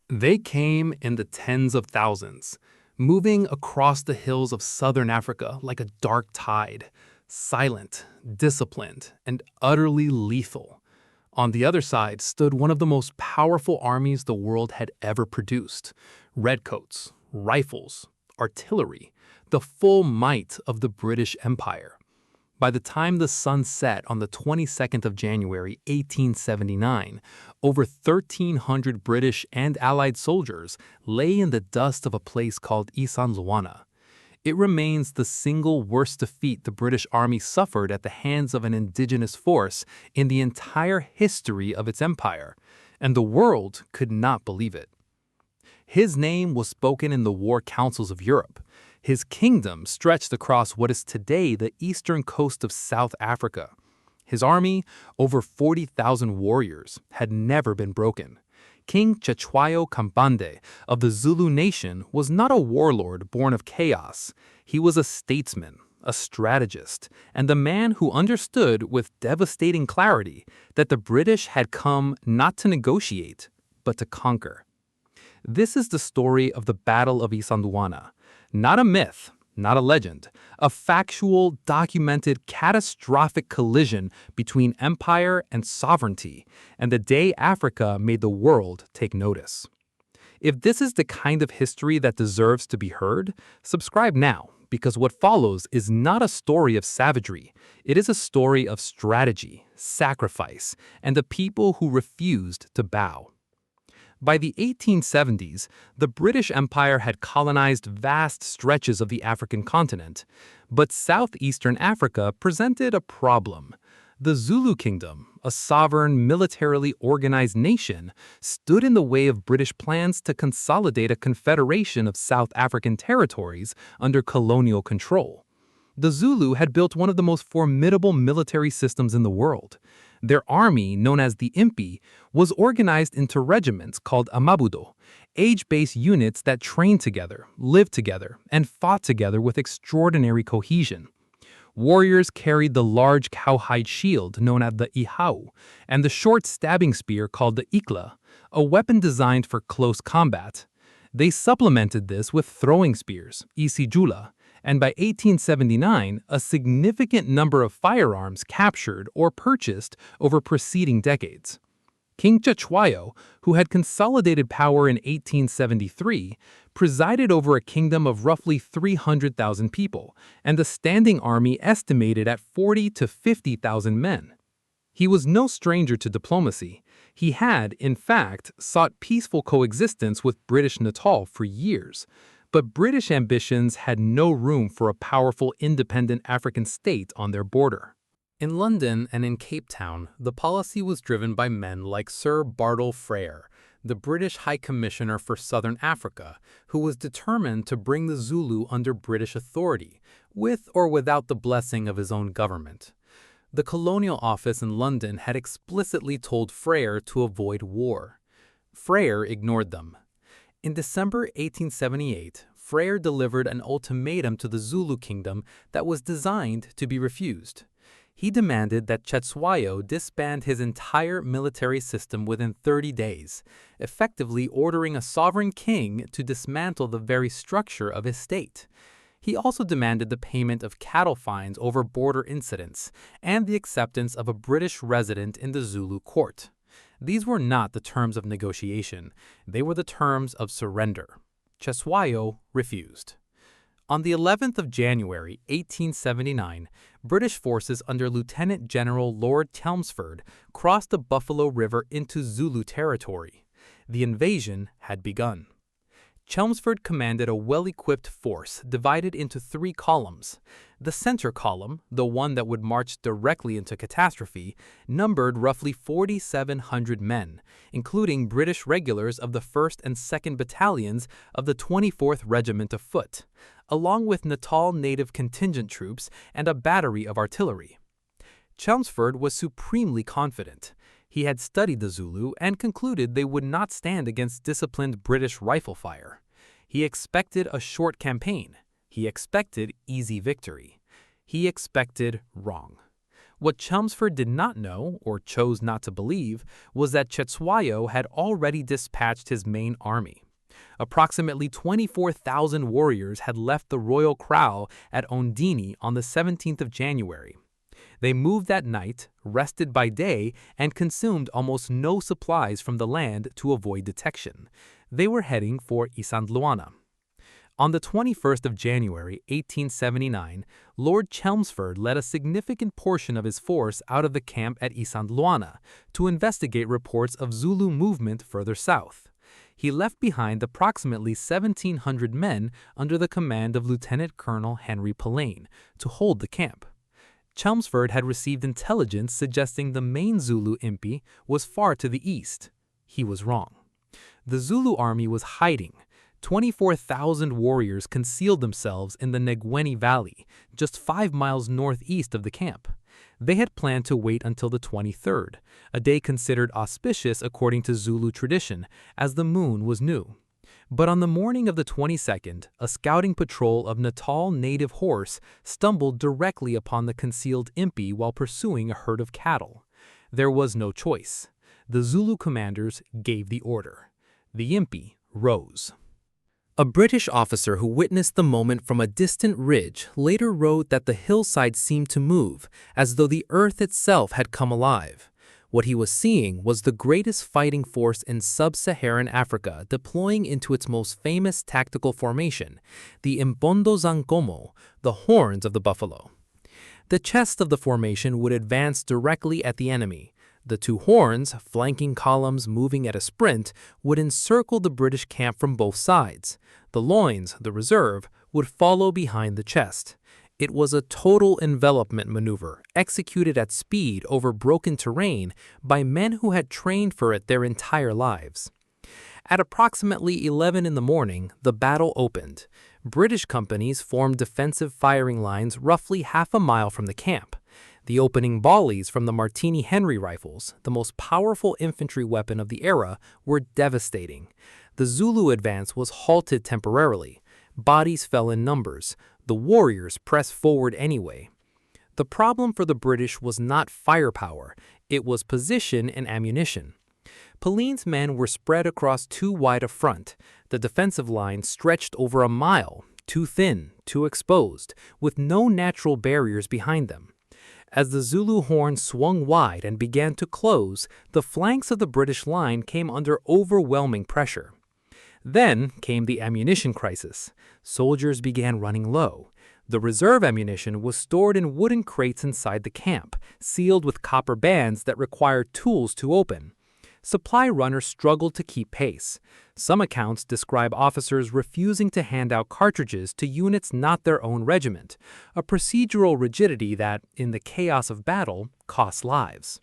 They came in the tens of thousands, moving across the hills of southern Africa like a dark tide, silent, disciplined, and utterly lethal. On the other side stood one of the most powerful armies the world had ever produced: redcoats, rifles, artillery, the full might of the British Empire. By the time the sun set on the 22nd of January 1879, over 1,300 British and Allied soldiers lay in the dust of a place called Isan Luana. It remains the single worst defeat the British Army suffered at the hands of an indigenous force in the entire history of its empire, and the world could not believe it. His name was spoken in the war councils of Europe. His kingdom stretched across what is today the eastern coast of South Africa. His army, over 40,000 warriors, had never been broken. King Cetshwayo Kambande of the Zulu nation was not a warlord born of chaos. He was a statesman, a strategist, and a man who understood with devastating clarity that the British had come not to negotiate, but to conquer. This is the story of the Battle of Isandlwana. Not a myth, not a legend, a factual, documented, catastrophic collision between empire and sovereignty, and the day Africa made the world take notice. If this is the kind of history that deserves to be heard, subscribe now, because what follows is not a story of savagery. It is a story of strategy, sacrifice, and the people who refused to bow. By the 1870s, the British Empire had colonized vast stretches of the African continent, but southeastern Africa presented a problem. The Zulu Kingdom, a sovereign, militarily organized nation, stood in the way of British plans to consolidate a confederation of South African territories under colonial control. The Zulu had built one of the most formidable military systems in the world. Their army, known as the Impi, was organized into regiments called Amabudo, age-based units that trained together, lived together, and fought together with extraordinary cohesion. Warriors carried the large cowhide shield known as the Ihau and the short stabbing spear called the Ikla, a weapon designed for close combat. They supplemented this with throwing spears, Isijula, and by 1879, a significant number of firearms captured or purchased over preceding decades. King Cetshwayo, who had consolidated power in 1873, presided over a kingdom of roughly 300,000 people and a standing army estimated at 40 to 50,000 men. He was no stranger to diplomacy. He had, in fact, sought peaceful coexistence with British Natal for years. But British ambitions had no room for a powerful independent African state on their border. In London and in Cape Town, the policy was driven by men like Sir Bartle Frere, the British High Commissioner for Southern Africa, who was determined to bring the Zulu under British authority, with or without the blessing of his own government. The Colonial Office in London had explicitly told Frere to avoid war. Frere ignored them. In December 1878, Frere delivered an ultimatum to the Zulu kingdom that was designed to be refused. He demanded that Cetshwayo disband his entire military system within 30 days, effectively ordering a sovereign king to dismantle the very structure of his state. He also demanded the payment of cattle fines over border incidents and the acceptance of a British resident in the Zulu court. These were not the terms of negotiation, they were the terms of surrender. Cetshwayo refused. On the 11th of January, 1879, British forces under Lieutenant General Lord Chelmsford crossed the Buffalo River into Zulu territory. The invasion had begun. Chelmsford commanded a well-equipped force divided into 3 columns. The center column, the one that would march directly into catastrophe, numbered roughly 4,700 men, including British regulars of the 1st and 2nd Battalions of the 24th Regiment of Foot, along with Natal native contingent troops and a battery of artillery. Chelmsford was supremely confident. He had studied the Zulu and concluded they would not stand against disciplined British rifle fire. He expected a short campaign. He expected easy victory. He expected wrong. What Chelmsford did not know, or chose not to believe, was that Cetshwayo had already dispatched his main army. Approximately 24,000 warriors had left the royal kraal at Ondini on the 17th of January. They moved that night, rested by day, and consumed almost no supplies from the land to avoid detection. They were heading for Isandlwana. On the 21st of January, 1879, Lord Chelmsford led a significant portion of his force out of the camp at Isandlwana to investigate reports of Zulu movement further south. He left behind approximately 1,700 men under the command of Lieutenant Colonel Henry Pillane to hold the camp. Chelmsford had received intelligence suggesting the main Zulu impi was far to the east. He was wrong. The Zulu army was hiding. 24,000 warriors concealed themselves in the Negweni Valley, just 5 miles northeast of the camp. They had planned to wait until the 23rd, a day considered auspicious according to Zulu tradition, as the moon was new. But on the morning of the 22nd, a scouting patrol of Natal native horse stumbled directly upon the concealed impi while pursuing a herd of cattle. There was no choice. The Zulu commanders gave the order. The impi rose. A British officer who witnessed the moment from a distant ridge later wrote that the hillside seemed to move, as though the earth itself had come alive. What he was seeing was the greatest fighting force in sub-Saharan Africa deploying into its most famous tactical formation, the Imbondo Zankomo, the horns of the buffalo. The chest of the formation would advance directly at the enemy. The two horns, flanking columns moving at a sprint, would encircle the British camp from both sides. The loins, the reserve, would follow behind the chest. It was a total envelopment maneuver, executed at speed over broken terrain by men who had trained for it their entire lives. At approximately 11 in the morning, the battle opened. British companies formed defensive firing lines roughly half a mile from the camp. The opening volleys from the Martini Henry rifles, the most powerful infantry weapon of the era, were devastating. The Zulu advance was halted temporarily. Bodies fell in numbers. The warriors pressed forward anyway. The problem for the British was not firepower, it was position and ammunition. Pillane's men were spread across too wide a front. The defensive line stretched over a mile, too thin, too exposed, with no natural barriers behind them. As the Zulu horn swung wide and began to close, the flanks of the British line came under overwhelming pressure. Then came the ammunition crisis. Soldiers began running low. The reserve ammunition was stored in wooden crates inside the camp, sealed with copper bands that required tools to open. Supply runners struggled to keep pace. Some accounts describe officers refusing to hand out cartridges to units not their own regiment, a procedural rigidity that, in the chaos of battle, cost lives.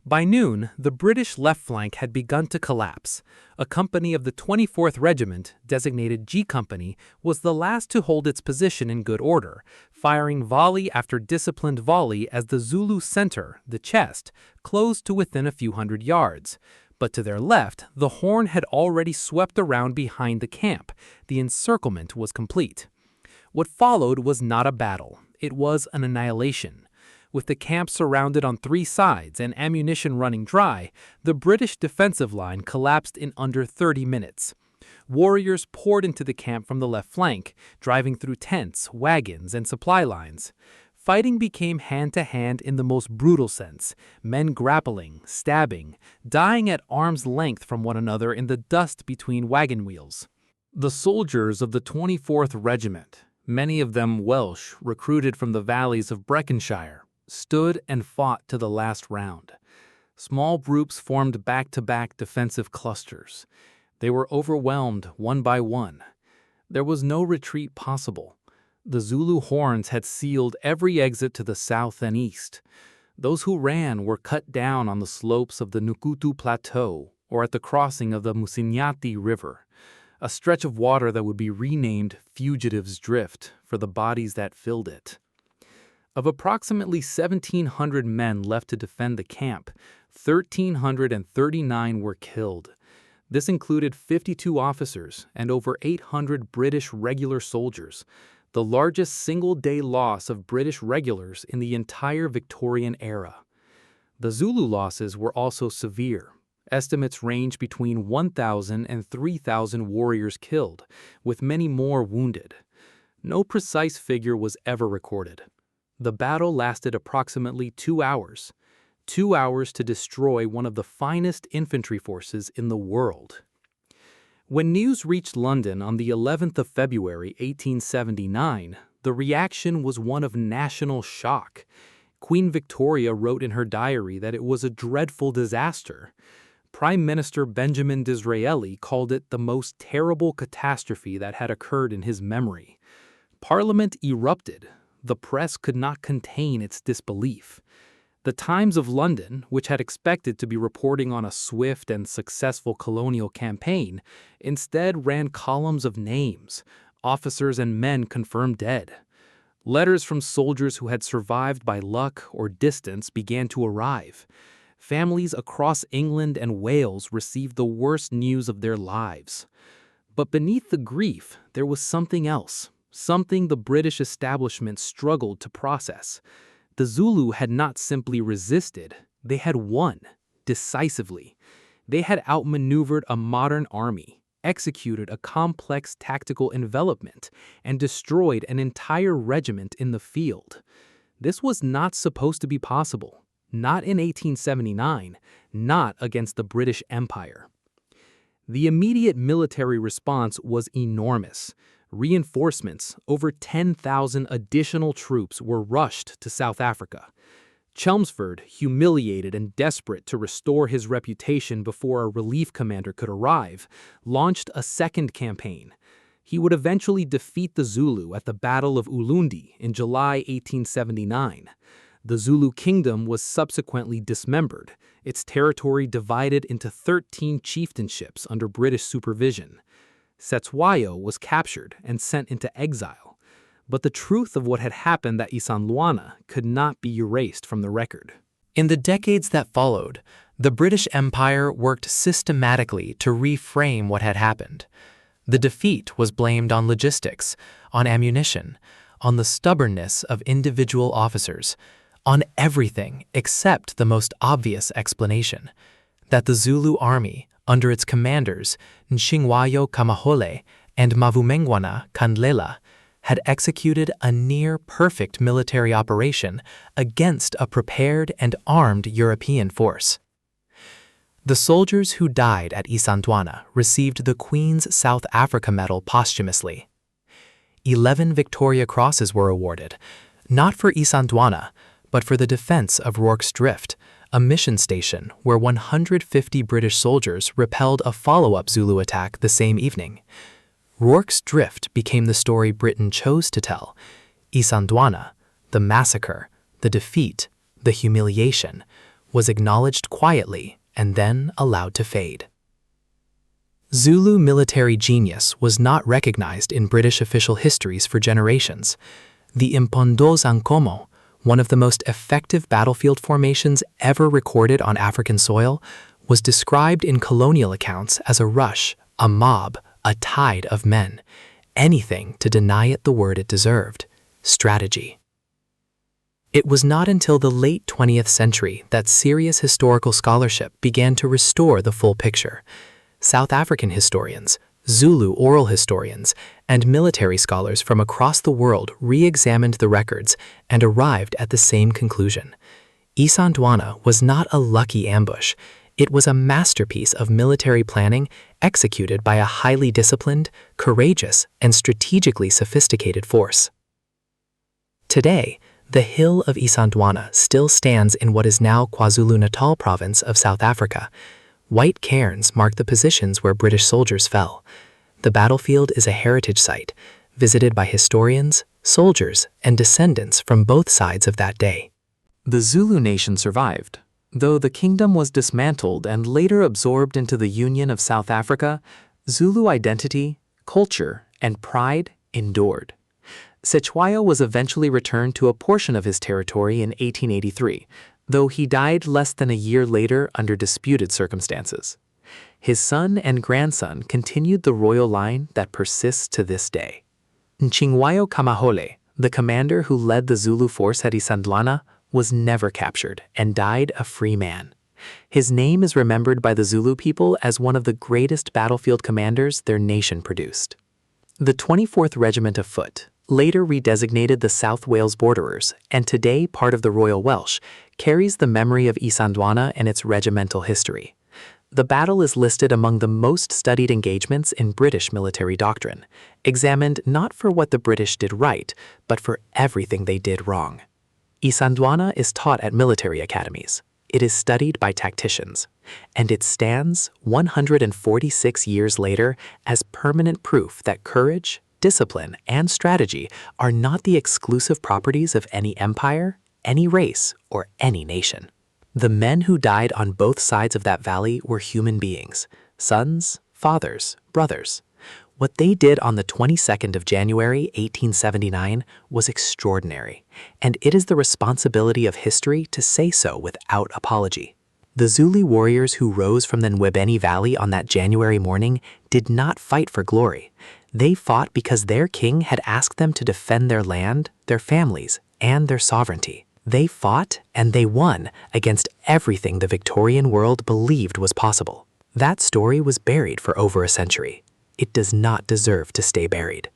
By noon, the British left flank had begun to collapse. A company of the 24th Regiment, designated G Company, was the last to hold its position in good order, firing volley after disciplined volley as the Zulu center, the chest, closed to within a few hundred yards. But to their left, the horn had already swept around behind the camp. The encirclement was complete. What followed was not a battle. It was an annihilation. With the camp surrounded on 3 sides and ammunition running dry, the British defensive line collapsed in under 30 minutes. Warriors poured into the camp from the left flank, driving through tents, wagons, and supply lines. Fighting became hand-to-hand in the most brutal sense, men grappling, stabbing, dying at arm's length from one another in the dust between wagon wheels. The soldiers of the 24th Regiment, many of them Welsh, recruited from the valleys of Breconshire, stood and fought to the last round. Small groups formed back-to-back defensive clusters. They were overwhelmed one by one. There was no retreat possible. The Zulu horns had sealed every exit to the south and east. Those who ran were cut down on the slopes of the Nukutu Plateau or at the crossing of the Musinyati River, a stretch of water that would be renamed Fugitives' Drift for the bodies that filled it. Of approximately 1,700 men left to defend the camp, 1,339 were killed. This included 52 officers and over 800 British regular soldiers. the largest single-day loss of British regulars in the entire Victorian era. The Zulu losses were also severe. Estimates range between 1,000 and 3,000 warriors killed, with many more wounded. No precise figure was ever recorded. The battle lasted approximately 2 hours. 2 hours to destroy one of the finest infantry forces in the world. When news reached London on the 11th of February 1879, the reaction was one of national shock. Queen Victoria wrote in her diary that it was a dreadful disaster. Prime Minister Benjamin Disraeli called it the most terrible catastrophe that had occurred in his memory. Parliament erupted. The press could not contain its disbelief. The Times of London, which had expected to be reporting on a swift and successful colonial campaign, instead ran columns of names, officers and men confirmed dead. Letters from soldiers who had survived by luck or distance began to arrive. Families across England and Wales received the worst news of their lives. But beneath the grief, there was something else, something the British establishment struggled to process. The Zulu had not simply resisted, they had won, decisively. They had outmaneuvered a modern army, executed a complex tactical envelopment, and destroyed an entire regiment in the field. This was not supposed to be possible, not in 1879, not against the British Empire. The immediate military response was enormous. Reinforcements, over 10,000 additional troops were rushed to South Africa. Chelmsford, humiliated and desperate to restore his reputation before a relief commander could arrive, launched a second campaign. He would eventually defeat the Zulu at the Battle of Ulundi in July 1879. The Zulu kingdom was subsequently dismembered, its territory divided into 13 chieftainships under British supervision. Cetshwayo was captured and sent into exile, but the truth of what had happened at Isandlwana could not be erased from the record. In the decades that followed, the British Empire worked systematically to reframe what had happened. The defeat was blamed on logistics, on ammunition, on the stubbornness of individual officers, on everything except the most obvious explanation, that the Zulu army, under its commanders Nshingwayo Kamahole and Mavumengwana Kandlela, had executed a near-perfect military operation against a prepared and armed European force. The soldiers who died at Isandlwana received the Queen's South Africa Medal posthumously. 11 Victoria Crosses were awarded, not for Isandlwana, but for the defense of Rorke's Drift, a mission station where 150 British soldiers repelled a follow-up Zulu attack the same evening. Rorke's Drift became the story Britain chose to tell. Isandlwana, the massacre, the defeat, the humiliation, was acknowledged quietly and then allowed to fade. Zulu military genius was not recognized in British official histories for generations. The Impondo Zankomo, one of the most effective battlefield formations ever recorded on African soil, was described in colonial accounts as a rush, a mob, a tide of men, anything to deny it the word it deserved: strategy. It was not until the late 20th century that serious historical scholarship began to restore the full picture. South African historians, Zulu oral historians, and military scholars from across the world re-examined the records and arrived at the same conclusion. Isandlwana was not a lucky ambush. It was a masterpiece of military planning executed by a highly disciplined, courageous, and strategically sophisticated force. Today, the hill of Isandlwana still stands in what is now KwaZulu-Natal province of South Africa. White cairns mark the positions where British soldiers fell. The battlefield is a heritage site, visited by historians, soldiers, and descendants from both sides of that day. The Zulu nation survived. Though the kingdom was dismantled and later absorbed into the Union of South Africa, Zulu identity, culture, and pride endured. Cetshwayo was eventually returned to a portion of his territory in 1883, though he died less than a year later under disputed circumstances. His son and grandson continued the royal line that persists to this day. Nchingwayo Kamahole, the commander who led the Zulu force at Isandlwana, was never captured and died a free man. His name is remembered by the Zulu people as one of the greatest battlefield commanders their nation produced. The 24th Regiment of Foot, later redesignated the South Wales Borderers and today part of the Royal Welsh, carries the memory of Isandlwana and its regimental history. The battle is listed among the most studied engagements in British military doctrine, examined not for what the British did right, but for everything they did wrong. Isandlwana is taught at military academies. It is studied by tacticians, and it stands 146 years later as permanent proof that courage, discipline, and strategy are not the exclusive properties of any empire, any race, or any nation. The men who died on both sides of that valley were human beings, sons, fathers, brothers. What they did on the 22nd of January, 1879 was extraordinary, and it is the responsibility of history to say so without apology. The Zulu warriors who rose from the Nwebeni Valley on that January morning did not fight for glory. They fought because their king had asked them to defend their land, their families, and their sovereignty. They fought and they won against everything the Victorian world believed was possible. That story was buried for over a century. It does not deserve to stay buried.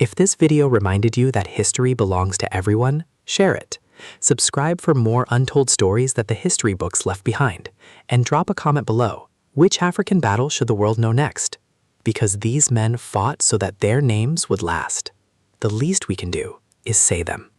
If this video reminded you that history belongs to everyone, share it. Subscribe for more untold stories that the history books left behind, and drop a comment below. Which African battle should the world know next? Because these men fought so that their names would last. The least we can do is say them.